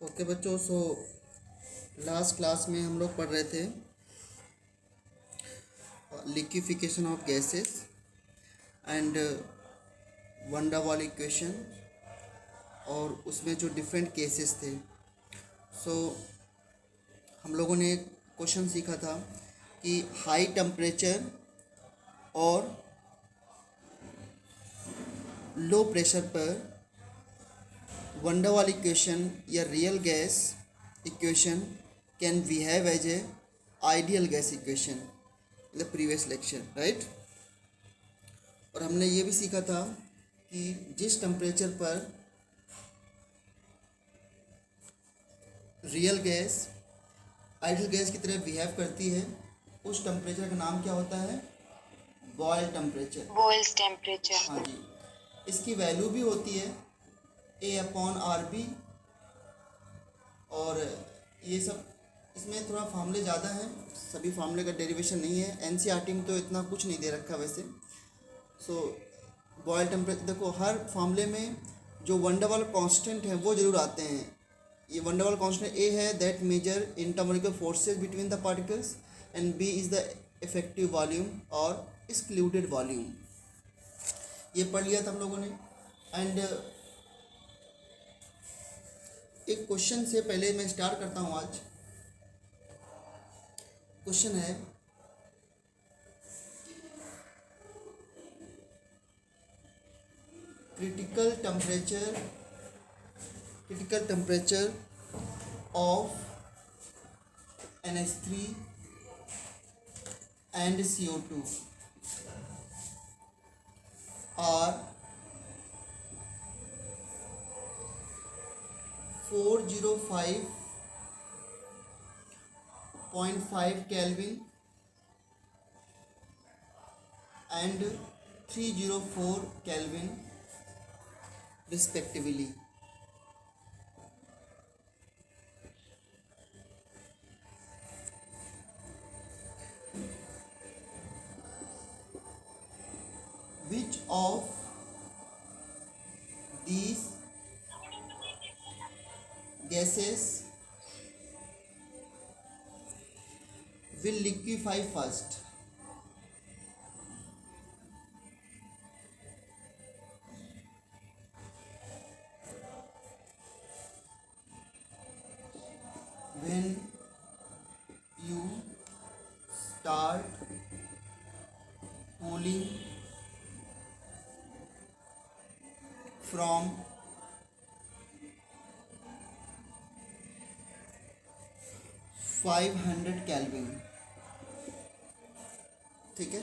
Okay बच्चों, so last class में हम लोग पढ़ रहे थे liquefaction of gases and one डा वाल इक्वेशन, और उसमें जो डिफरेंट केसेस थे। सो हम लोगों ने एक क्वेश्चन सीखा था कि हाई टेम्परेचर और लो प्रेशर पर वन डा वाल इक्वेशन या real gas equation can behave as a ideal gas equation in the previous lecture, right. और हमने ये भी सीखा था कि जिस टेम्परेचर पर रियल गैस आइडियल गैस की तरह बिहेव करती है उस टेम्परेचर का नाम क्या होता है? Boyle temperature. Boyle's temperature. हाँ जी, इसकी वैल्यू भी होती है A/RB, और ये सब इसमें थोड़ा फार्मूले ज़्यादा हैं, सभी फार्मूले का डेरिवेशन नहीं है। एनसीईआरटी में तो इतना कुछ नहीं दे रखा वैसे। सो बॉयल टेम्परेचर देखो, हर फार्मूले में जो वन डा वाल कांस्टेंट है वो जरूर आते हैं। ये वन डा वाल कांस्टेंट ए है that measure intermolecular forces between the particles, and b is the effective volume और एक्सक्लूडेड वॉल्यूम। ये पढ़ लिया था हम लोगों ने। एंड एक क्वेश्चन से पहले मैं स्टार्ट करता हूँ आज। क्वेश्चन है, critical temperature of NH3 and CO2 are 405.5 Kelvin and 304 Kelvin respectively. Which of these gases will liquefy first? When you start cooling from 500 Kelvin, ठीक है।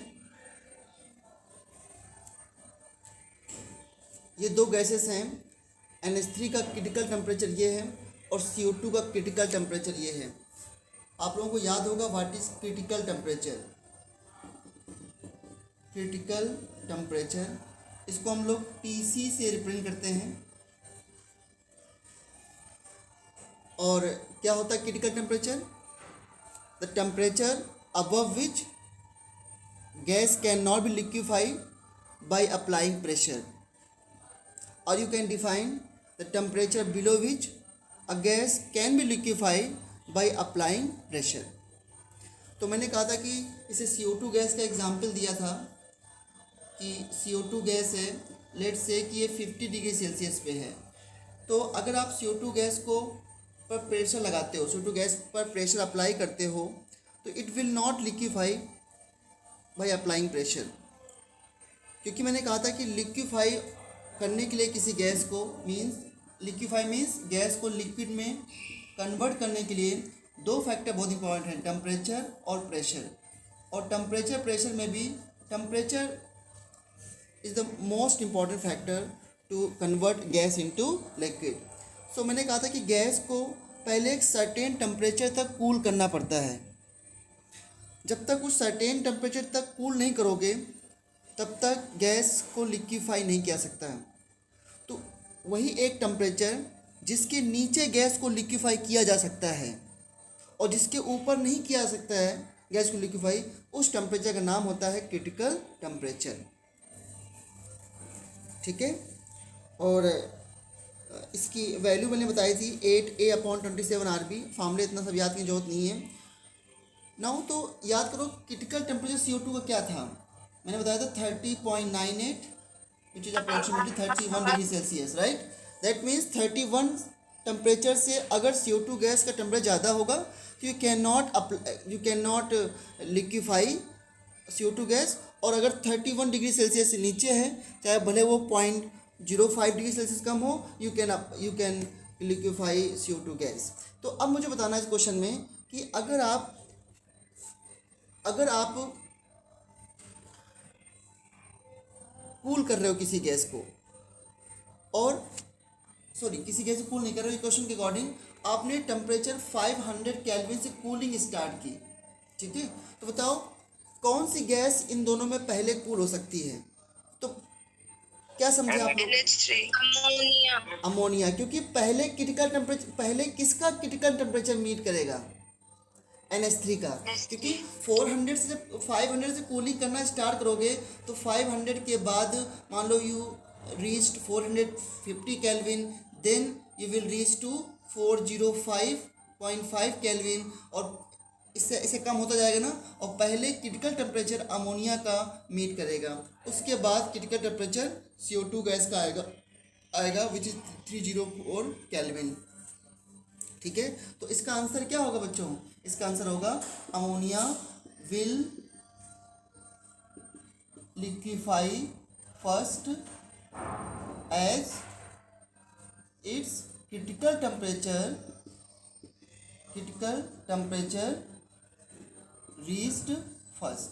ये दो गैसेस हैं। NH3 का क्रिटिकल टेम्परेचर ये है और CO2 का क्रिटिकल टेम्परेचर ये है। आप लोगों को याद होगा what is critical temperature. Critical temperature इसको हम लोग TC से रिप्रेजेंट करते हैं। और क्या होता है critical temperature? The temperature above which gas can not be liquefied by applying pressure, or you can define the temperature below which a gas can be liquefied by applying pressure। तो मैंने कहा था कि इसे CO2 गैस का example दिया था कि CO2 गैस है, लेट्स से कि ये 50 डिग्री सेल्सियस पे है। तो अगर आप CO2 गैस को पर प्रेशर लगाते हो, CO2 गैस पर प्रेशर अप्लाई करते हो, तो it will not liquefy by applying pressure. क्योंकि मैंने कहा था कि लिक्विफाई करने के लिए किसी गैस को लिक्विफाई मीन्स गैस को लिक्विड में कन्वर्ट करने के लिए दो फैक्टर बहुत इंपॉर्टेंट हैं, टेम्परेचर और प्रेशर। और टेम्परेचर प्रेशर में भी temperature is the most important factor to convert gas into liquid. So मैंने कहा था कि गैस को पहले एक सर्टेन टेम्परेचर तक कूल करना पड़ता है। जब तक उस सर्टेन टेम्परेचर तक कूल नहीं करोगे तब तक गैस को लिक्विफाई नहीं किया सकता है। तो वही एक टेम्परेचर जिसके नीचे गैस को लिक्विफाई किया जा सकता है और जिसके ऊपर नहीं किया जा सकता है गैस को लिक्विफाई, उस टेम्परेचर का नाम होता है क्रिटिकल टेम्परेचर, ठीक है। और इसकी वैल्यू मैंने बताई थी 8a/27 RB। फार्मूले इतना सब याद की जरूरत नहीं है। नाउ तो याद करो क्रिटिकल टेम्परेचर CO2 का क्या था, मैंने बताया था 30.98 which is approximately 31 degree Celsius, right. That means 31 temperature से अगर CO2 गैस का टेम्परेचर ज़्यादा होगा तो you can not liquefy CO2 gas. और अगर 31 डिग्री सेल्सियस से नीचे है, चाहे भले वो 0.05 डिग्री सेल्सियस कम हो, you can liquefy CO2 gas. तो अब मुझे बताना है इस क्वेश्चन में कि अगर आप कूल कर रहे हो किसी गैस को, और किसी गैस को कूल नहीं कर रहे हो, क्वेश्चन के अकॉर्डिंग आपने टेम्परेचर 500 केल्विन से कूलिंग स्टार्ट की, ठीक है। तो बताओ कौन सी गैस इन दोनों में पहले कूल हो सकती है। तो क्या समझे आप लोग? अमोनिया, क्योंकि पहले किसका क्रिटिकल टेम्परेचर मीट करेगा, NH3 का। क्योंकि 500 से कूलिंग करना स्टार्ट करोगे तो 500 के बाद मान लो you reached 450 kelvin, then you will reach to 405.5 kelvin, और इससे कम होता जाएगा ना। और पहले क्रिटिकल टेम्परेचर अमोनिया का मीट करेगा, उसके बाद क्रिटिकल टेम्परेचर CO2 गैस का आएगा विच इज 304 केल्विन, ठीक है। तो इसका आंसर क्या होगा बच्चों, इसका आंसर होगा ammonia will liquefy first as its critical temperature reached first,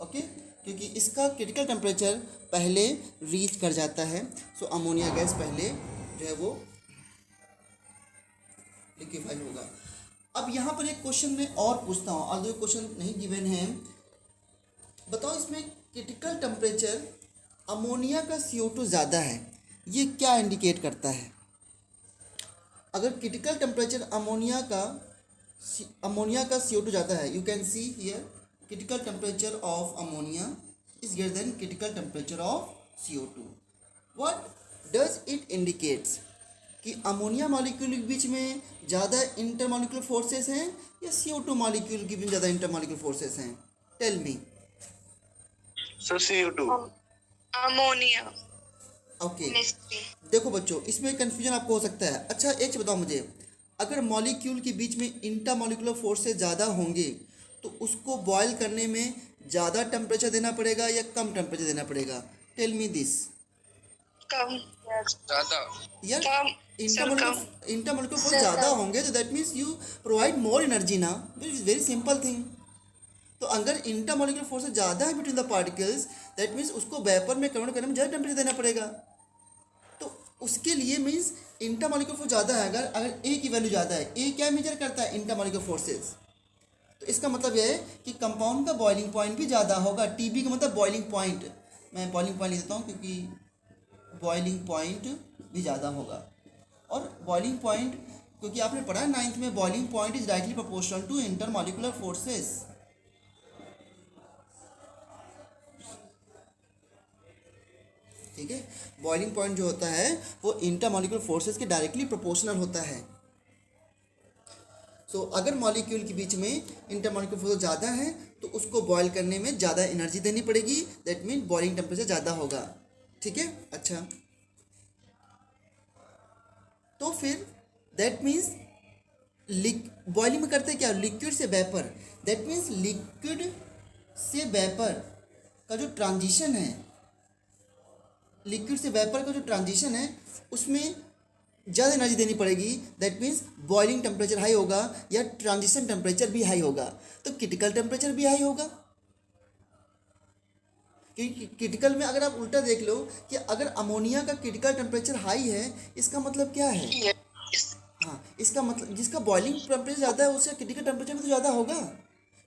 okay. क्योंकि इसका क्रिटिकल टेम्परेचर पहले रीच कर जाता है, सो अमोनिया गैस पहले जो है वो लिक्विफाई होगा। अब यहाँ पर एक क्वेश्चन मैं और पूछता हूँ, और जो क्वेश्चन नहीं गिवन है, बताओ इसमें क्रिटिकल टेम्परेचर अमोनिया का CO2 ज़्यादा है, ये क्या इंडिकेट करता है। अगर क्रिटिकल टेम्परेचर अमोनिया का CO2 ज़्यादा है, you can see here critical temperature of ammonia is greater than critical temperature of CO2। What does it indicates, कि अमोनिया मॉलिक्यूल के बीच में ज़्यादा इंटरमॉलिक्यूलर फोर्सेस हैं या CO2 मॉलिक्यूल के बीच में ज़्यादा इंटरमॉलिक्यूलर फोर्सेस हैं, tell me. So CO2 ammonia. Okay देखो बच्चों, इसमें कन्फ्यूजन आपको हो सकता है। अच्छा एक चीज़ बताओ मुझे, अगर मॉलिक्यूल के बीच में इंटरमॉलिक्यूलर फोर्सेस ज़्यादा होंगे तो उसको बॉयल करने में ज़्यादा टेम्परेचर देना पड़ेगा या कम टेम्परेचर देना पड़ेगा, टेल मी दिस। कम। ज़्यादा यार कम। इंटरमॉलिक्यूलर फोर्स ज़्यादा होंगे तो that means you provide more energy ना, वेरी सिंपल थिंग। तो अगर इंटरमॉलिक्यूलर फोर्स ज़्यादा है between the particles, that means उसको वेपर में कन्वर्ट करने में ज़्यादा टेम्परेचर देना पड़ेगा। तो उसके लिए मीन्स इंटरमॉलिक्यूलर फोर्स ज़्यादा है, अगर ए की वैल्यू ज़्यादा है, ए क्या मेजर करता है, इंटरमॉलिक्यूलर फोर्सेस। तो इसका मतलब यह है कि कंपाउंड का बॉइलिंग पॉइंट भी ज़्यादा होगा। TB का मतलब बॉइलिंग पॉइंट, मैं बॉइलिंग पॉइंट लिख देता हूँ क्योंकि बॉइलिंग पॉइंट भी ज़्यादा होगा। और बॉइलिंग पॉइंट, क्योंकि आपने पढ़ा है 9th में, boiling point is directly proportional to intermolecular forces, ठीक है। बॉइलिंग पॉइंट जो होता है वो इंटरमॉलिक्यूलर फोर्सेस के डायरेक्टली प्रोपोर्शनल होता है। सो अगर मॉलिक्यूल के बीच में इंटरमॉलिक्यूलर फोर्स ज़्यादा है तो उसको बॉयल करने में ज़्यादा एनर्जी देनी पड़ेगी, दैट मीन बॉइलिंग टेम्परेचर ज़्यादा होगा, ठीक है। अच्छा तो फिर दैट मीन्स बॉइलिंग में करते क्या, लिक्विड से वेपर, दैट मीन्स लिक्विड से वेपर का जो ट्रांजिशन है, लिक्विड से वेपर का जो ट्रांजिशन है उसमें ज़्यादा एनर्जी देनी पड़ेगी, that means boiling temperature high होगा या ट्रांजिशन टेम्परेचर भी हाई होगा, तो क्रिटिकल टेम्परेचर भी हाई होगा। क्योंकि क्रिटिकल में अगर आप उल्टा देख लो कि अगर अमोनिया का क्रिटिकल टेम्परेचर हाई है, इसका मतलब क्या है, हाँ इसका मतलब जिसका बॉइलिंग टेम्परेचर ज़्यादा है उसका क्रिटिकल टेम्परेचर भी तो ज़्यादा होगा।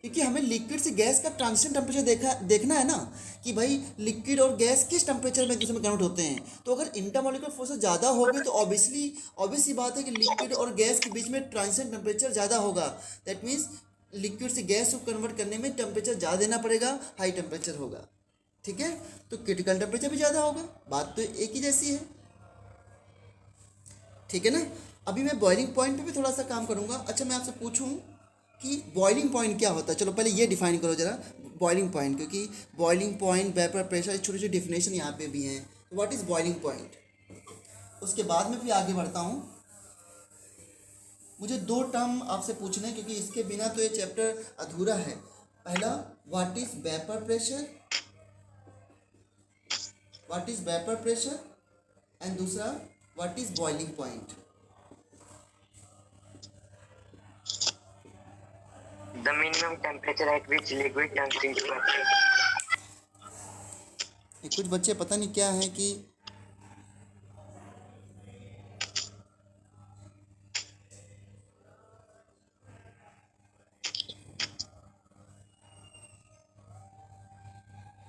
क्योंकि हमें लिक्विड से गैस का ट्रांजिशन टेम्परेचर देखना है ना, कि भाई लिक्विड और गैस किस टेम्परेचर में एक दूसरे में कन्वर्ट होते हैं। तो अगर इंटरमॉलिक्यूलर फोर्सेस ज़्यादा होगी तो ऑब्वियस सी बात है कि लिक्विड और गैस के बीच में ट्रांजिशन टेम्परेचर ज़्यादा होगा, दैट मीन्स लिक्विड से गैस को कन्वर्ट करने में टेम्परेचर ज़्यादा देना पड़ेगा, हाई टेम्परेचर होगा। ठीक है, तो क्रिटिकल टेम्परेचर भी ज़्यादा होगा, बात तो एक ही जैसी है, ठीक है ना। अभी मैं बॉइलिंग पॉइंट पे भी थोड़ा सा काम करूँगा। अच्छा, मैं आपसे पूछूं कि बॉइलिंग पॉइंट क्या होता है, चलो पहले ये डिफाइन करो जरा बॉइलिंग पॉइंट, क्योंकि बॉइलिंग पॉइंट, वेपर प्रेशर, छोटी छोटी डेफिनेशन यहाँ पे भी हैं। व्हाट इज़ बॉइलिंग पॉइंट, उसके बाद में फिर आगे बढ़ता हूँ। मुझे दो टर्म आपसे पूछना है, क्योंकि इसके बिना तो ये चैप्टर अधूरा है। पहला, what is vapour pressure, what is vapour pressure, and दूसरा what is boiling point. The minimum temperature at which liquid turns into vapor. कुछ बच्चे पता नहीं क्या है कि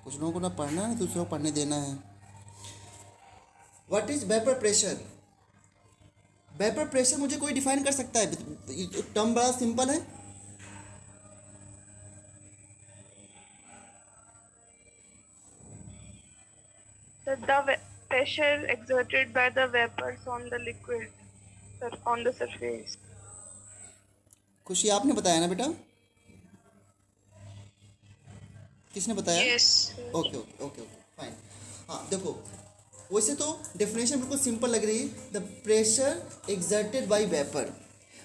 कुछ लोगों को ना पढ़ना है, दूसरों को पढ़ने देना है। What is vapour pressure, vapour pressure मुझे कोई डिफाइन कर सकता है? टर्म बड़ा सिंपल है। The pressure exerted by the vapors on the liquid on the surface. खुशी आपने बताया ना बेटा, किसने बताया? Yes. Okay okay okay okay fine. हाँ देखो, वैसे तो डेफिनेशन बिल्कुल सिंपल लग रही है, the pressure exerted by vapour,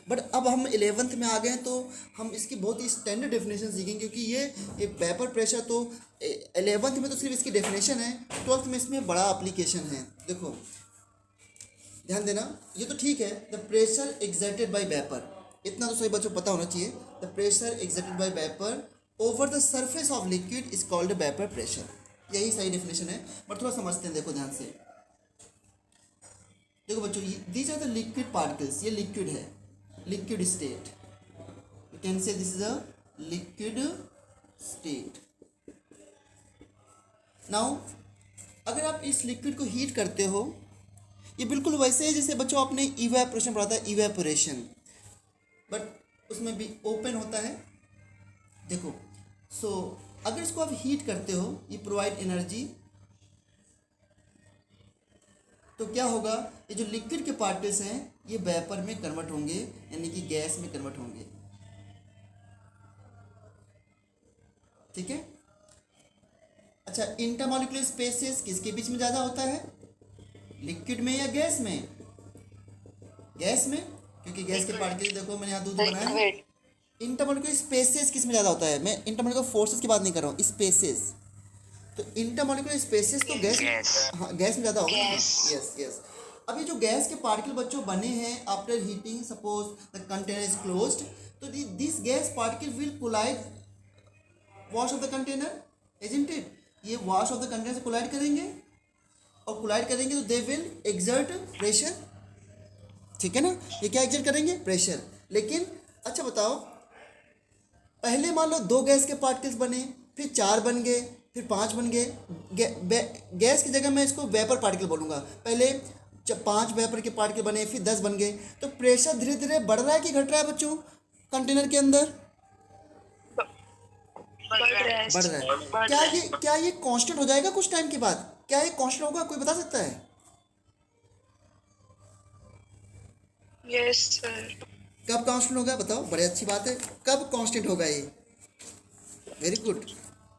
but अब हम 11th में आ गए हैं तो हम इसकी बहुत ही स्टैंडर्ड डेफिनेशन सीखेंगे, क्योंकि ये वेपर प्रेशर तो 11th में तो सिर्फ इसकी डेफिनेशन है, 12th में इसमें बड़ा एप्लीकेशन है। देखो ध्यान देना, ये तो ठीक है, the pressure exerted by vapour, इतना तो सही बच्चों पता होना चाहिए। The pressure exerted by vapour over the surface of liquid is called vapour pressure, यही सही डेफिनेशन है। बट थोड़ा समझते हैं, देखो ध्यान से। देखो बच्चों, these are the liquid particles, ये लिक्विड है, liquid state, you can say this is a liquid state. Now अगर आप इस लिक्विड को हीट करते हो, ये बिल्कुल वैसे है जैसे बच्चों आपने इवेपोरेशन पढ़ा था, इवेपोरेशन, बट उसमें भी ओपन होता है। देखो सो अगर इसको आप हीट करते हो, ये प्रोवाइड एनर्जी, तो क्या होगा, ये जो लिक्विड के पार्टिकल्स हैं ये वेपर में कन्वर्ट होंगे, यानी कि गैस में कन्वर्ट होंगे, ठीक है। अच्छा, इंटरमॉलिक्यूलर स्पेसेस किसके बीच में ज़्यादा होता है, लिक्विड में या गैस में? गैस में, क्योंकि गैस के पार्टिकल, देखो मैंने यहाँ दूध बनाया है। इंटरमॉलिक्यूलर स्पेसेस किस में ज़्यादा होता है? मैं इंटरमॉलिक्यूलर फोर्सेस की बात नहीं कर रहा हूँ, स्पेसेस। तो इंटरमॉलिक्यूलर स्पेसेस तो गैस, हाँ गैस में ज़्यादा होगा। Yes yes. अभी जो गैस के पार्टिकल बच्चों बने हैं after heating, suppose the container is closed, तो this gas particle will collide wall of the container, isn't it? ये वॉश ऑफ द कंटेनर से कोलाइड करेंगे, और कोलाइड करेंगे तो दे विल एक्सर्ट प्रेशर, ठीक है ना। ये क्या एक्सर्ट करेंगे? प्रेशर। लेकिन अच्छा बताओ, पहले मान लो 2 गैस के पार्टिकल्स बने, फिर 4 बन गए, फिर 5 बन गए, गैस की जगह मैं इसको वेपर पार्टिकल बोलूँगा। पहले 5 वेपर के पार्टिकल बने, फिर 10 बन गए, तो प्रेशर धीरे धीरे बढ़ रहा है कि घट रहा है बच्चों कंटेनर के अंदर? बढ़ रहा है। क्या ये कांस्टेंट हो जाएगा कुछ टाइम के बाद? क्या ये कांस्टेंट होगा, कोई बता सकता है? Yes, sir. कब कांस्टेंट होगा बताओ, बड़ी अच्छी बात है, कब कांस्टेंट होगा ये? Very good.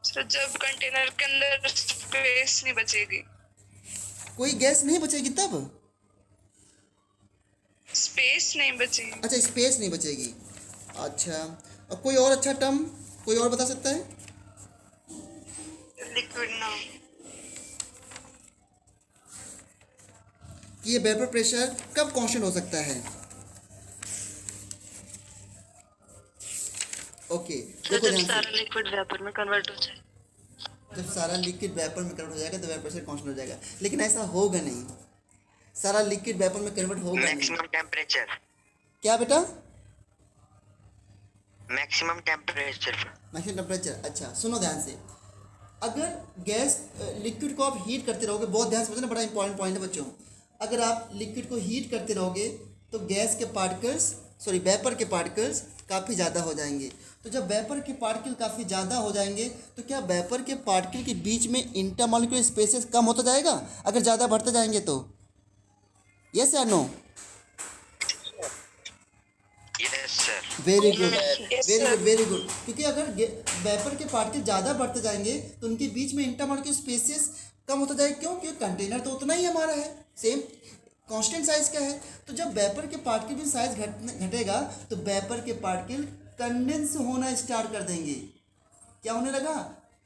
So, जब कंटेनर के अंदर स्पेस नहीं बचेगी, कोई गैस नहीं बचेगी तब? स्पेस नहीं बचेगी। अच्छा, स्पेस नहीं बचेगी। अच्छा, और कोई और अच्छा टर्म कोई और बता सकता है? लिक्विड ना, कि ये वेपर प्रेशर कब कांस्टेंट हो सकता है? ओके, देखो ध्यान से, लिक्विड वेपर में कन्वर्ट हो जाए। जब सारा लिक्विड वेपर में कन्वर्ट हो जाएगा तो वेपर प्रेशर कांस्टेंट हो जाएगा, लेकिन ऐसा होगा नहीं, सारा लिक्विड वेपर में कन्वर्ट होगा नहीं। Maximum temperature. क्या बेटा? Maximum temperature. Maximum temperature. अच्छा सुनो ध्यान से, अगर गैस लिक्विड को आप हीट करते रहोगे, बहुत ध्यान से समझना, बड़ा इंपॉर्टेंट पॉइंट है बच्चों। अगर आप लिक्विड को हीट करते रहोगे तो गैस के पार्टिकल्स, सॉरी वेपर के पार्टिकल्स काफ़ी ज़्यादा हो जाएंगे, तो जब वेपर के पार्टिकल काफ़ी ज़्यादा हो जाएंगे तो क्या वेपर के पार्टिकल के बीच में इंटरमॉलिक्यूलर स्पेसेस कम होता जाएगा अगर ज़्यादा बढ़ते जाएंगे तो? यस या no? Yes, sir. Very good, Yes, very sir. Good, very good. क्योंकि अगर वेपर के पार्टिकल ज़्यादा बढ़ते जाएंगे तो उनके बीच में इंटरमॉलिक्यूलर स्पेसेस कम होता जाएगा। क्यों? क्योंकि कंटेनर तो उतना ही हमारा है, सेम कांस्टेंट साइज का है। तो जब वेपर के पार्टिकल की साइज घटेगा तो वेपर के पार्टिकल कंडेंस होना स्टार्ट कर देंगे। क्या होने लगा?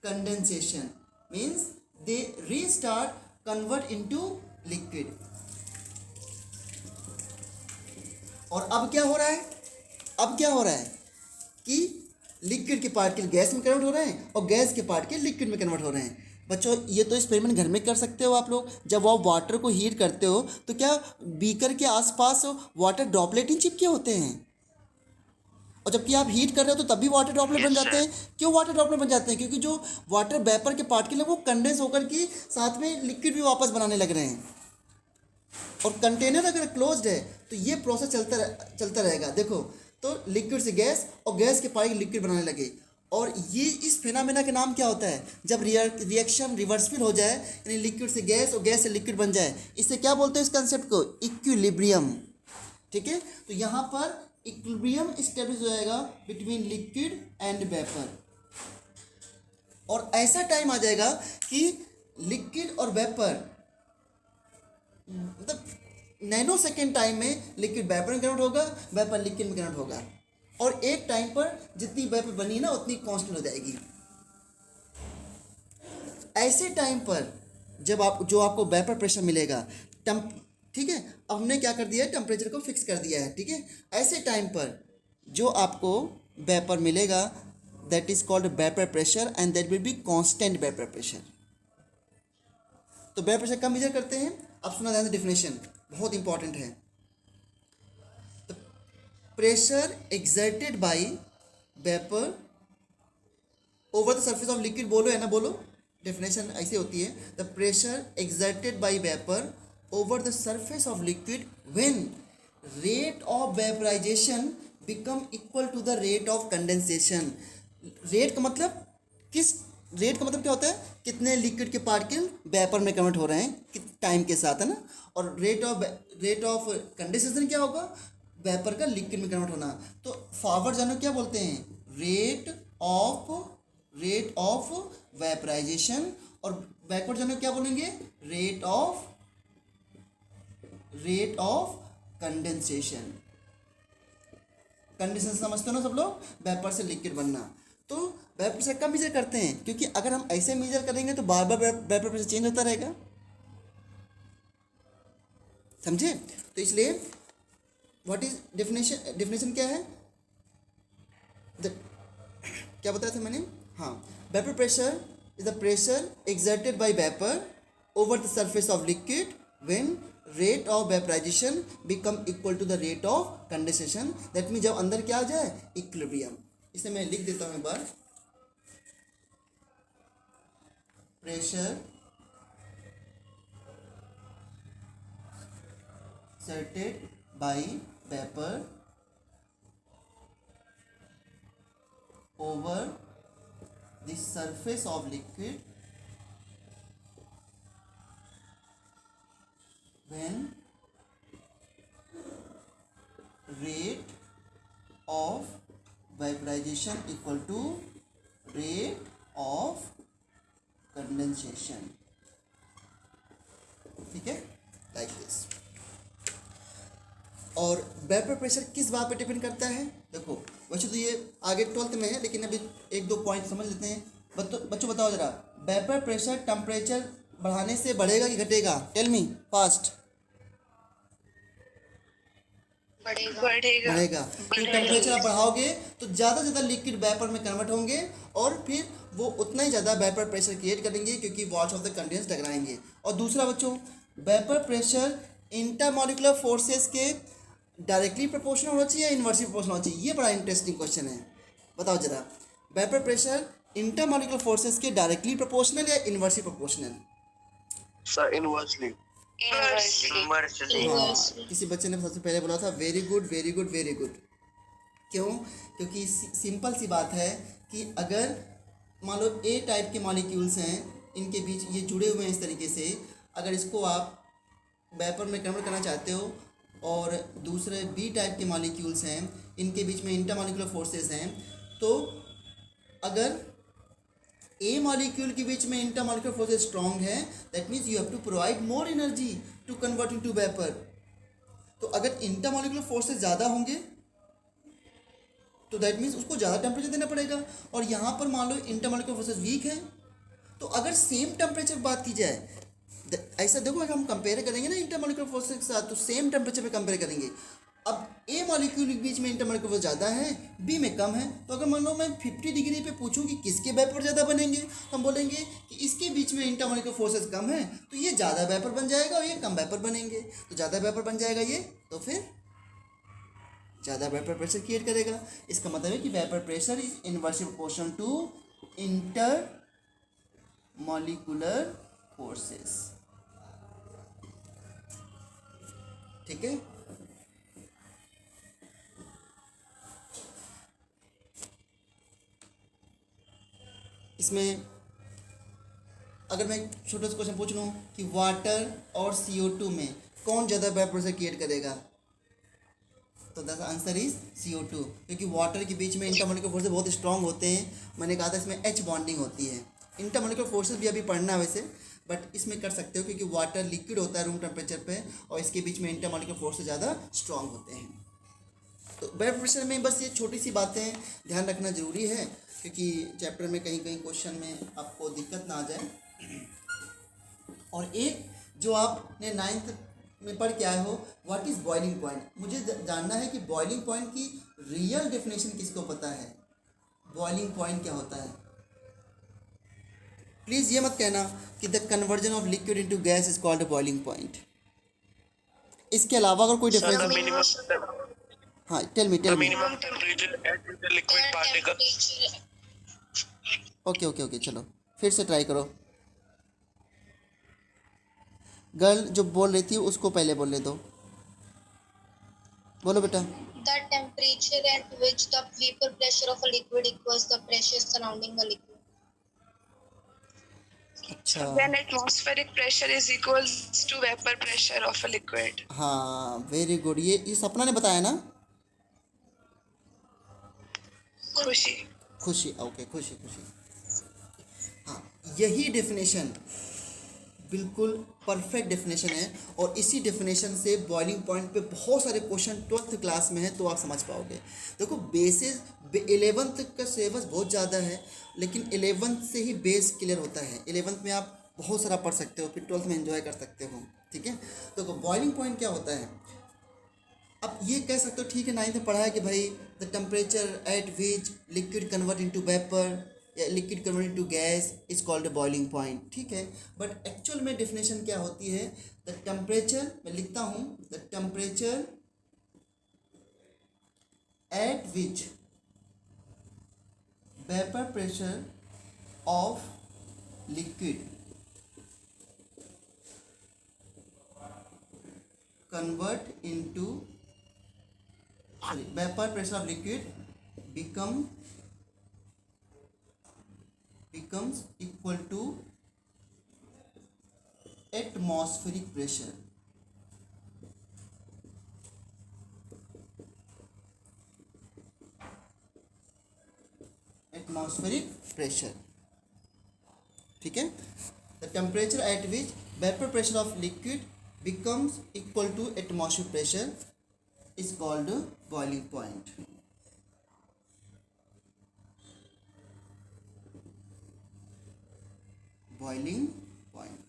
Condensation means they restart convert into liquid. और अब क्या हो रहा है? अब क्या हो रहा है कि लिक्विड के पार्टिकल गैस में कन्वर्ट हो रहे हैं और गैस के पार्टिकल लिक्विड में कन्वर्ट हो रहे हैं। बच्चों ये तो एक्सपेरिमेंट घर में कर सकते हो आप लोग। जब आप वाटर को हीट करते हो तो क्या बीकर के आसपास वाटर ड्रॉपलेट ही चिपके होते हैं? और जबकि आप हीट कर रहे हो तो तब भी वाटर ड्रॉपलेट बन Yes, जाते हैं। क्यों वाटर ड्रॉपलेट बन जाते हैं? क्योंकि जो वाटर वेपर के पार्टिकल है वो कंडेंस होकर के साथ में लिक्विड भी वापस बनाने लग रहे हैं। और कंटेनर अगर क्लोज्ड है तो ये प्रोसेस चलता रहेगा। देखो तो लिक्विड से गैस और गैस के पार्टिकल लिक्विड बनाने लगे। और ये इस फिनोमेना का नाम क्या होता है? जब रिएक्शन रिवर्सिबल हो जाए यानी लिक्विड से गैस और गैस से लिक्विड बन जाए, इससे क्या बोलते हैं इस कंसेप्ट को? इक्विलिब्रियम। ठीक है, तो यहाँ पर इक्विलिब्रियम स्टेब्लिश हो जाएगा बिटवीन लिक्विड एंड वेपर। और ऐसा टाइम आ जाएगा कि लिक्विड और वेपर मतलब नैनो सेकेंड टाइम में लिक्विड वेपर में कन्वर्ट होगा, वेपर लिक्विड में कन्वर्ट होगा। और एक टाइम पर जितनी वेपर बनी ना उतनी कांस्टेंट हो जाएगी। ऐसे टाइम पर जब आपको वेपर प्रेशर मिलेगा ठीक है, अब हमने क्या कर दिया है? टेम्परेचर को फिक्स कर दिया है। ठीक है, ऐसे टाइम पर जो आपको वेपर मिलेगा that is called vapour pressure and that will be constant vapour pressure. तो वेपर प्रेशर कब मेजर करते हैं? अब सुना ध्यान से, डेफिनेशन बहुत इंपॉर्टेंट है। तो pressure exerted by vapour over the surface of liquid, बोलो है ना, बोलो। डेफिनेशन ऐसी होती है, the pressure exerted by vapour over the surface of liquid when rate of vaporization become equal to the rate of condensation। Rate का मतलब क्या होता है? कितने लिक्विड के पार्टिकल वेपर में कन्वर्ट हो रहे हैं किस टाइम के साथ, है ना। और रेट ऑफ कंडेंसेशन क्या होगा? वेपर का लिक्विड में कन्वर्ट होना। तो फॉरवर्ड जानो क्या बोलते हैं? Rate of vaporisation. और बैकवर्ड जानो क्या बोलेंगे? Rate of condensation. कंडेंसेशन समझते हो ना सब लोग? वेपर से लिक्विड बनना। तो वेपर प्रेशर कब मेजर करते हैं? क्योंकि अगर हम ऐसे मेजर करेंगे तो बार बार वेपर प्रेशर चेंज होता रहेगा, समझे? तो इसलिए व्हाट इज डेफिनेशन क्या है? क्या बताया था मैंने? हाँ, vapour pressure is the pressure exerted by vapour over the surface of liquid when rate of vaporisation become equal to the rate of condensation. That mean जब अंदर क्या आ जाए? इक्विलिब्रियम। इसे मैं लिख देता हूँ एक बार। Pressure exerted by vapour over the surface of liquid when rate of vaporization equal to rate of condensation। ठीक है, लाइक दिस। और वेपर प्रेशर किस बात पे डिपेंड करता है? देखो वैसे तो ये आगे 12th में है, लेकिन अभी एक दो पॉइंट समझ लेते हैं। बच्चों बताओ जरा, वेपर प्रेशर टेम्परेचर बढ़ाने से बढ़ेगा कि घटेगा? Tell me fast. बढ़ेगा। क्योंकि टेम्परेचर आप बढ़ाओगे तो ज़्यादा से ज़्यादा लिक्विड वेपर में कन्वर्ट होंगे और फिर वो उतना ही ज़्यादा वेपर प्रेशर क्रिएट करेंगे क्योंकि वॉल्स ऑफ द कंडेंस टकराएंगे। और दूसरा बच्चों, वेपर प्रेशर इंटरमॉलिक्यूलर फोर्सेस के डायरेक्टली प्रोपोर्शनल होना चाहिए या इन्वर्सली प्रोपोर्शनल होना चाहिए? ये बड़ा इंटरेस्टिंग क्वेश्चन है, बताओ जरा। वेपर प्रेशर इंटरमॉलिक्यूलर फोर्सेस के डायरेक्टली प्रोपोर्शनल या inversely proportional? Sir, inversely. Inversely. हाँ, किसी बच्चे ने सबसे पहले बोला था। Very good, very good, very good. क्यों? क्योंकि सिंपल सी बात है कि अगर मान लो ए टाइप के मॉलिक्यूल्स हैं, इनके बीच ये जुड़े हुए हैं इस तरीके से, अगर इसको आप वेपर में कन्वर्ट करना चाहते हो और दूसरे बी टाइप के मॉलिक्यूल्स हैं, इनके बीच में इंटरमॉलिक्यूलर फोर्सेस हैं, तो अगर ए मॉलिक्यूल के बीच में इंटरमॉलिक्यूलर फोर्सेस स्ट्रॉन्ग है, that means you have to provide more energy to convert into vapour. तो अगर इंटरमॉलिक्यूलर फोर्सेस ज़्यादा होंगे तो दैट मीन्स उसको ज़्यादा टेम्परेचर देना पड़ेगा, और यहाँ पर मान लो इंटरमॉलिक्यूलर फोर्सेस वीक है, तो अगर सेम टेम्परेचर बात की जाए, ऐसा देखो अगर हम कंपेयर करेंगे ना इंटरमॉलिक्यूलर फोर्सेस के साथ, तो सेम टेम्परेचर पे कंपेयर करेंगे। अब ए मॉलिक्यूल के बीच में इंटरमॉलिक्यूलर फोर्स ज़्यादा है, बी में कम है, तो अगर मान लो मैं 50 डिग्री पे पूछूं कि किसके वेपर ज़्यादा बनेंगे, तो हम बोलेंगे कि इसके बीच में इंटरमॉलिक्यूलर फोर्सेस कम है, तो ये ज़्यादा वेपर बन जाएगा और ये कम वेपर बनेंगे, तो ज़्यादा वेपर बन जाएगा ये, तो फिर ज़्यादा वेपर प्रेशर क्रिएट करेगा। इसका मतलब है कि vapour pressure is inversely proportional to intermolecular forces. ठीक है, इसमें अगर मैं छोटा सा क्वेश्चन पूछ लूँ कि वाटर और CO2 में कौन ज़्यादा वेपर प्रेशर क्रिएट करेगा, तो द आंसर इज CO2, क्योंकि वाटर के बीच में इंटरमॉलिक्यूलर फोर्सेस बहुत स्ट्रांग होते हैं। मैंने कहा था इसमें H बॉन्डिंग होती है। इंटरमॉलिक्यूलर फोर्सेस भी अभी पढ़ना है वैसे, बट इसमें कर सकते हो क्योंकि वाटर लिक्विड होता है रूम टेम्परेचर पे, और इसके बीच में इंटरमॉलिक्यूलर फोर्सेस ज़्यादा स्ट्रांग होते हैं। तो वेपर प्रेशर में बस ये छोटी सी बातें ध्यान रखना ज़रूरी है, क्योंकि चैप्टर में कहीं कहीं क्वेश्चन में आपको दिक्कत ना आ जाए। और एक जो आपने 9th में पढ़ के आए हो, व्हाट इज़ बॉइलिंग पॉइंट, मुझे जानना है कि बॉइलिंग पॉइंट की रियल डेफिनेशन किसको पता है, बॉइलिंग पॉइंट क्या होता है। प्लीज़ ये मत कहना कि the conversion of liquid into gas is called a boiling point. इसके अलावा अगर कोई Sir, the डिफरेंस, minimum हाँ tell me temperature at which the liquid particle. Okay चलो फिर से ट्राई करो। गर्ल जो बोल रही थी उसको पहले बोलने दो, बोलो बेटा। The temperature at which the vapor pressure of a liquid equals the pressure surrounding the liquid. अच्छा, When atmospheric pressure is equals to vapor pressure of a liquid. हाँ वेरी गुड, ये सपना ने बताया ना, खुशी ओके खुशी। हाँ, यही डेफिनेशन बिल्कुल परफेक्ट डेफिनेशन है, और इसी डेफिनेशन से बॉइलिंग पॉइंट पे बहुत सारे क्वेश्चन 12th क्लास में है, तो आप समझ पाओगे। देखो बेसिस 11th का सिलेबस बहुत ज़्यादा है, लेकिन 11th से ही बेस क्लियर होता है। 11th में आप बहुत सारा पढ़ सकते हो, फिर 12th में एंजॉय कर सकते हो। ठीक है, तो बॉइलिंग पॉइंट क्या होता है, अब ये कह सकते हो ठीक है 9th में पढ़ा है कि भाई the temperature at which liquid convert into vapour या liquid convert into gas is called a boiling point. ठीक है, बट एक्चुअल में डेफिनेशन क्या होती है, द टेम्परेचर, मैं लिखता हूँ, the temperature at which vapour pressure of liquid convert into vapor pressure of liquid becomes equal to atmospheric pressure. Atmospheric pressure, ठीक है, the temperature at which vapor pressure of liquid becomes equal to atmospheric pressure is called boiling point. Boiling point,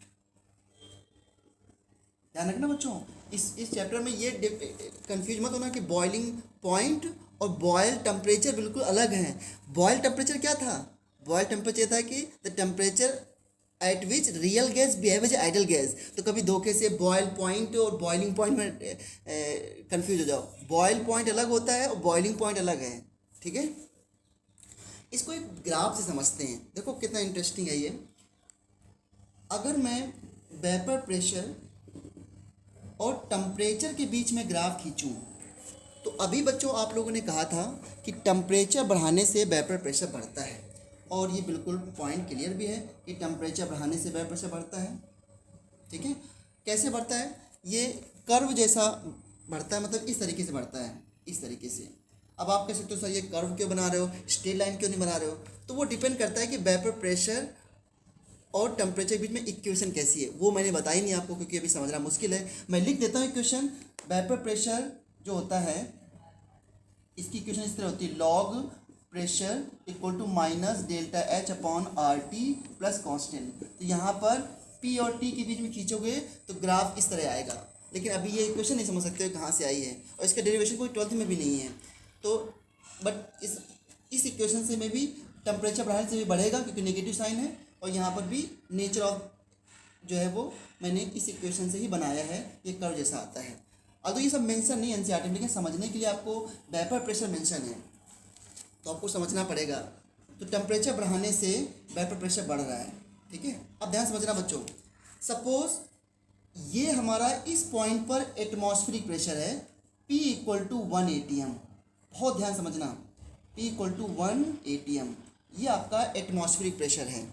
ध्यान रखना बच्चों, इस chapter में ये confuse मत होना कि बॉइलिंग पॉइंट और बॉयल टेम्परेचर बिल्कुल अलग हैं। बॉयल टेम्परेचर क्या था, बॉयल टेम्परेचर था कि the temperature at which real gas behave as ideal gas. तो कभी धोखे से बॉयल पॉइंट और बॉइलिंग पॉइंट में कंफ्यूज हो जाओ। बॉयल पॉइंट अलग होता है और बॉइलिंग पॉइंट अलग है। ठीक है, इसको एक ग्राफ से समझते हैं, देखो कितना इंटरेस्टिंग है ये। अगर मैं वेपर प्रेशर और टेम्परेचर के बीच में ग्राफ खींचूं, तो अभी बच्चों आप लोगों ने कहा था कि टेम्परेचर बढ़ाने से वेपर प्रेशर बढ़ता है, और ये बिल्कुल पॉइंट क्लियर भी है कि टेम्परेचर बढ़ाने से वेपर प्रेशर बढ़ता है। ठीक है, कैसे बढ़ता है? ये कर्व जैसा बढ़ता है, मतलब इस तरीके से बढ़ता है, इस तरीके से। अब आप कह सकते हो सर ये कर्व क्यों बना रहे हो, स्ट्रेट लाइन क्यों नहीं बना रहे हो? तो वो डिपेंड करता है कि वेपर प्रेशर और टेम्परेचर के बीच में इक्वेशन कैसी है, वो मैंने बताई नहीं आपको क्योंकि अभी समझना मुश्किल है। मैं लिख देता हूँ इक्वेशन। वेपर प्रेशर जो होता है इसकी इक्वेशन इस तरह होती है, log pressure equal to minus delta H upon R T plus constant. तो यहाँ पर पी और टी के बीच में खींचोगे तो ग्राफ इस तरह आएगा, लेकिन अभी ये इक्वेशन नहीं समझ सकते हो कहाँ से आई है, और इसका डेरिवेशन कोई 12th में भी नहीं है। तो बट इस इक्वेशन से में भी टेम्परेचर बढ़ाने से भी बढ़ेगा क्योंकि नेगेटिव साइन है, और यहाँ पर भी नेचर ऑफ जो है वो मैंने इस इक्वेशन से ही बनाया है, ये कर्व जैसा आता है। अब ये सब मेंशन नहीं एनसीईआरटी में, लेकिन समझने के लिए आपको वेपर प्रेशर मेंशन है तो आपको समझना पड़ेगा। तो टेम्परेचर बढ़ाने से वेपर प्रेशर बढ़ रहा है। ठीक है, अब ध्यान समझना बच्चों। सपोज ये हमारा इस पॉइंट पर एटमॉस्फेरिक प्रेशर है, P इक्वल टू 1 atm। बहुत ध्यान समझना, P इक्वल टू 1 atm, ये आपका एटमॉस्फेरिक प्रेशर है।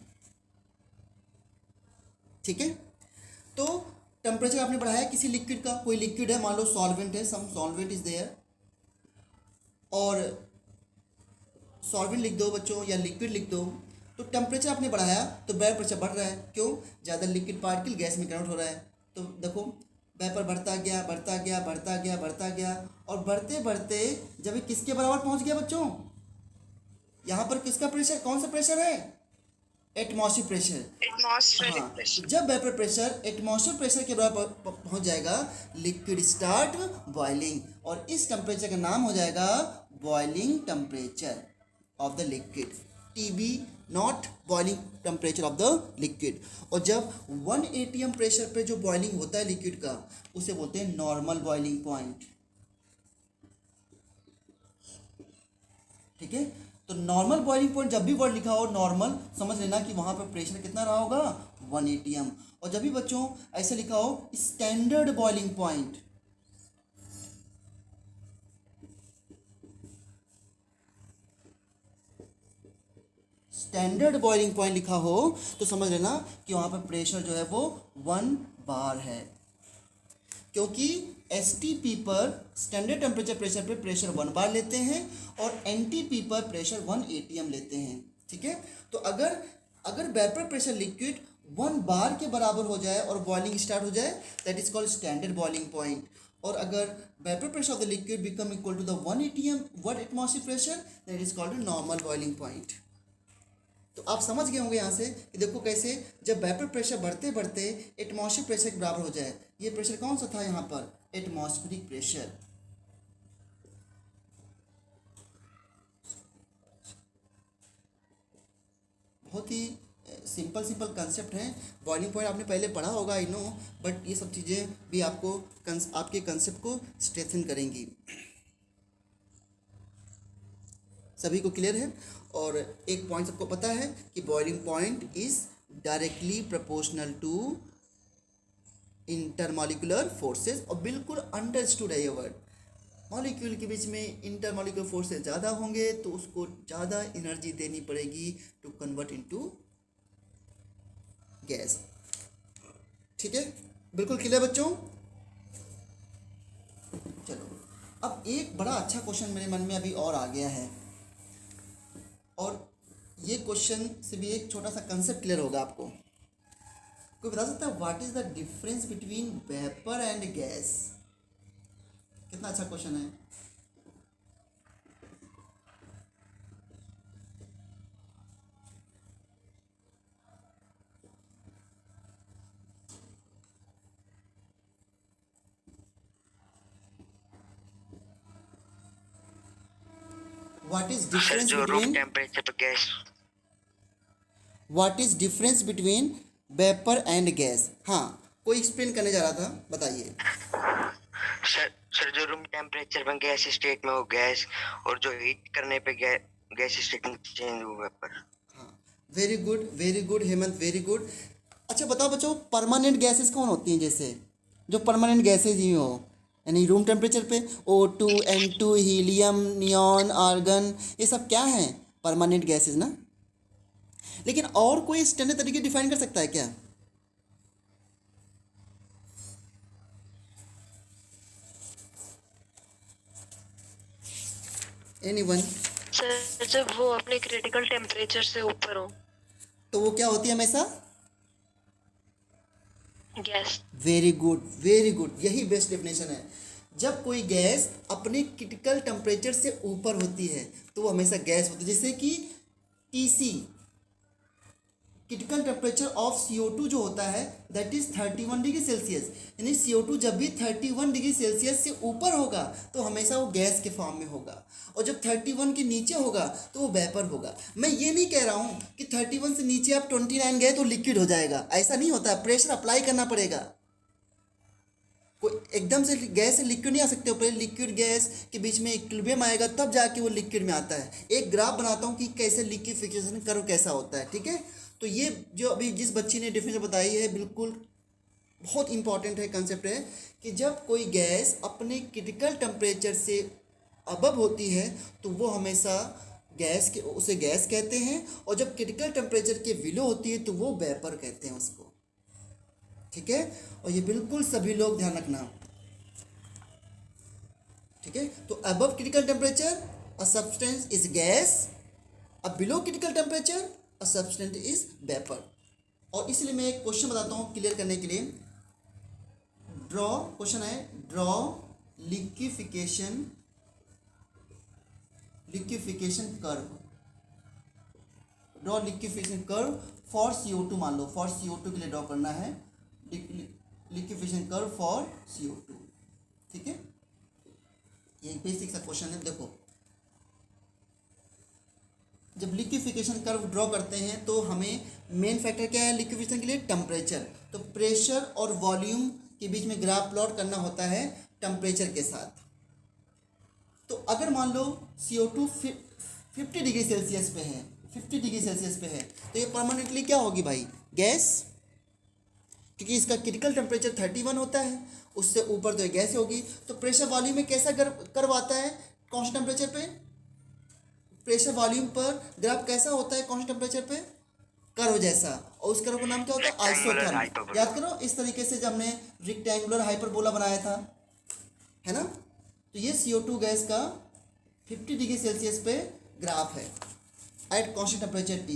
ठीक है, तो टेम्परेचर आपने बढ़ाया किसी लिक्विड का, कोई लिक्विड है, मान लो सॉल्वेंट है, सम सॉल्वेंट इज देयर, और सॉल्वेंट लिख दो बच्चों या लिक्विड लिख दो। तो टेम्परेचर आपने बढ़ाया तो वेपर प्रेशर बढ़ रहा है, क्यों? ज़्यादा लिक्विड पार्टिकल गैस में कन्वर्ट हो रहा है। तो देखो वेपर बढ़ता गया बढ़ता गया बढ़ता गया बढ़ता गया, और बढ़ते बढ़ते जब ये किसके बराबर पहुंच गया बच्चों, यहाँ पर किसका प्रेशर, कौन सा प्रेशर है? Atmospheric pressure. Atmospheric हाँ, pressure. जब वेपर प्रेशर एटमॉस्फेरिक प्रेशर के बराबर पहुंच जाएगा, लिक्विड स्टार्ट बॉइलिंग, और इस टेम्परेचर का नाम हो जाएगा boiling temperature of the liquid, TB, not boiling temperature of the liquid. और जब 1 atm प्रेशर पे जो बॉइलिंग होता है लिक्विड का, उसे बोलते हैं नॉर्मल बॉइलिंग पॉइंट। ठीक है, तो नॉर्मल बॉइलिंग पॉइंट जब भी वर्ड लिखा हो नॉर्मल, समझ लेना कि वहाँ पर प्रेशर कितना रहा होगा, 1 atm। और जब भी बच्चों ऐसे लिखा हो standard boiling point, standard boiling point लिखा हो तो समझ लेना कि वहाँ पर प्रेशर जो है वो 1 बार है, क्योंकि STP पर स्टैंडर्ड टेम्परेचर प्रेशर पे प्रेशर 1 बार लेते हैं, और NTP पर प्रेशर 1 atm लेते हैं। ठीक है, तो अगर वेपर प्रेशर लिक्विड 1 बार के बराबर हो जाए और बॉइलिंग स्टार्ट हो जाए, that is called standard boiling point. और अगर vapour pressure of the liquid become equal to the 1 atm 1 atmospheric pressure, that is called normal boiling point. तो आप समझ गए होंगे यहाँ से कि देखो कैसे जब वेपर प्रेशर बढ़ते बढ़ते एटमॉस्फेरिक प्रेशर के बराबर हो जाए, ये प्रेशर कौन सा था यहाँ पर, एटमॉस्फेरिक प्रेशर। बहुत ही सिंपल कंसेप्ट है। बॉइलिंग पॉइंट आपने पहले पढ़ा होगा, आई नो, बट ये सब चीज़ें भी आपको आपके कंसेप्ट को स्ट्रेथन करेंगी। सभी को क्लियर है? और एक पॉइंट सबको पता है कि boiling point is directly proportional to intermolecular forces, और बिल्कुल अंडरस्टूड है ये वर्ड। मॉलिक्यूल के बीच में इंटरमॉलिक्यूलर फोर्सेस ज़्यादा होंगे तो उसको ज़्यादा एनर्जी देनी पड़ेगी टू कन्वर्ट इनटू गैस। ठीक है, बिल्कुल क्लियर बच्चों? चलो, अब एक बड़ा अच्छा क्वेश्चन मेरे मन में अभी और आ गया है, और ये क्वेश्चन से भी एक छोटा सा कंसेप्ट क्लियर होगा आपको। कोई बता सकता है what is the difference between vapour and gas? कितना अच्छा क्वेश्चन है। What is सर difference जो रूम between टेम्परेचर पर gas, what is difference between vapour and gas? हाँ, कोई एक्सप्लेन करने जा रहा था, बताइए। सर जो रूम टेम्परेचर पर गैस स्टेट में वो गैस, और जो हीट करने पे गैस स्टेट में चेंज हो वेपर। हाँ, very good Hemant, very good. अच्छा बताओ बच्चों, परमानेंट गैसेस कौन होती हैं? जैसे जो परमानेंट गैसेज ही हो, यानी रूम टेम्परेचर पे O2, N2, helium, neon, argon, ये सब क्या हैं? परमानेंट गैसेज ना। लेकिन और कोई स्टैंडर्ड तरीके डिफाइन कर सकता है क्या? एनीवन? सर जब वो अपने क्रिटिकल टेम्परेचर से ऊपर हो तो वो क्या होती है हमेशा? Gas. Very good, very good, यही बेस्ट डेफिनेशन है। जब कोई गैस अपने क्रिटिकल टेम्परेचर से ऊपर होती है तो वो हमेशा गैस होती है। जैसे कि TC, critical temperature of CO2 जो होता है दैट इज 31 डिग्री सेल्सियस। यानी CO2 जब भी 31 डिग्री सेल्सियस से ऊपर होगा तो हमेशा वो गैस के फॉर्म में होगा, और जब 31 के नीचे होगा तो वो वेपर होगा। मैं ये नहीं कह रहा हूँ कि 31 से नीचे आप 29 गए तो लिक्विड हो जाएगा, ऐसा नहीं होता। प्रेशर अप्लाई करना पड़ेगा। कोई एकदम से गैस से लिक्विड नहीं आ सकते, पहले लिक्विड गैस के बीच में इक्विलिब्रियम आएगा तब जाके वो लिक्विड में आता है। एक ग्राफ बनाता हूँ कि कैसे लिक्विफिकेशन कर्व कैसा होता है, ठीक है। तो ये जो अभी जिस बच्ची ने डेफिनेशन बताई है बिल्कुल बहुत इंपॉर्टेंट है, कंसेप्ट है कि जब कोई गैस अपने क्रिटिकल टेम्परेचर से अबव होती है तो वो हमेशा गैस के उसे गैस कहते हैं, और जब क्रिटिकल टेम्परेचर के बिलो होती है तो वो वेपर कहते हैं उसको, ठीक है। और ये बिल्कुल सभी लोग ध्यान रखना, ठीक है। तो above critical temperature a substance is gas, अब below critical temperature a substance is vapour. और इसलिए मैं एक क्वेश्चन बताता हूँ क्लियर करने के लिए। ड्रॉ क्वेश्चन है, draw liquefaction curve, draw liquefaction curve for CO2। मान लो फॉर CO2 के लिए ड्रॉ करना है लिक्विफिकेशन कर्व फॉर CO2, ठीक है। ये बेसिक सा क्वेश्चन है। देखो जब लिक्विफिकेशन कर्व ड्रॉ करते हैं तो हमें मेन फैक्टर क्या है लिक्विफिकेशन के लिए? टेम्परेचर। तो प्रेशर और वॉल्यूम के बीच में ग्राफ प्लॉट करना होता है टेम्परेचर के साथ। तो अगर मान लो CO2 50 डिग्री सेल्सियस पे है, 50 डिग्री सेल्सियस पे है, तो ये परमानेंटली क्या होगी भाई? गैस, क्योंकि इसका क्रिटिकल टेम्परेचर 31 होता है, उससे ऊपर तो ये गैस होगी। तो प्रेशर वॉल्यूम में कैसा कर्व आता है कॉन्स्टेंट टेम्परेचर पे? प्रेशर वॉल्यूम पर ग्राफ कैसा होता है कॉन्स्टेंट टेम्परेचर पे? कर्व जैसा। और उस कर्व का नाम क्या होता है? आइसोथर्मल। याद करो इस तरीके से जब हमने रेक्टेंगुलर हाइपरबोला बनाया था, है ना। तो ये CO2 गैस का 50 डिग्री सेल्सियस पे ग्राफ है at constant temperature T,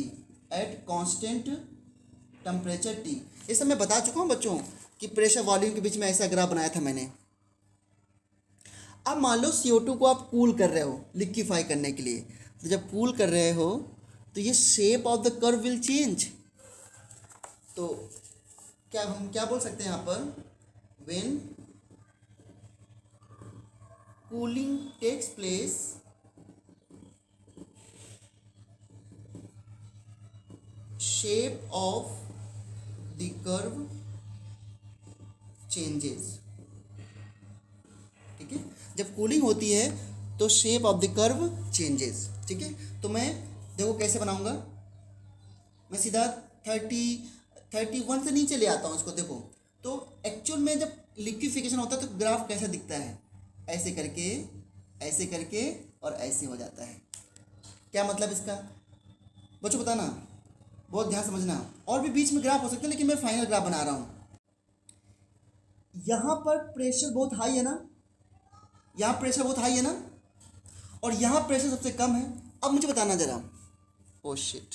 at constant temperature T। ये सब मैं बता चुका हूँ बच्चों कि प्रेशर वॉल्यूम के बीच में ऐसा ग्राफ बनाया था मैंने। अब मान लो CO2 को आप कूल कर रहे हो लिक्विफाई करने के लिए, तो जब कूल कर रहे हो तो ये shape of the curve will change. तो क्या हम क्या बोल सकते हैं यहाँ पर? When cooling takes place shape of the curve changes, ठीक है। जब कूलिंग होती है तो shape of the curve changes, ठीक है। तो मैं देखो कैसे बनाऊंगा, मैं सीधा 31 से नीचे ले आता हूँ इसको। देखो तो एक्चुअल में जब लिक्विफिकेशन होता है तो ग्राफ कैसा दिखता है? ऐसे करके और ऐसे हो जाता है। क्या मतलब इसका बच्चों बताना, बहुत ध्यान समझना। और भी बीच में ग्राफ हो सकते हैं लेकिन मैं फाइनल ग्राफ बना रहा हूँ। यहाँ पर प्रेशर बहुत हाई है ना, यहाँ प्रेशर बहुत हाई है ना, और यहाँ प्रेशर सबसे कम है। अब मुझे बताना जरा, ओ शिट,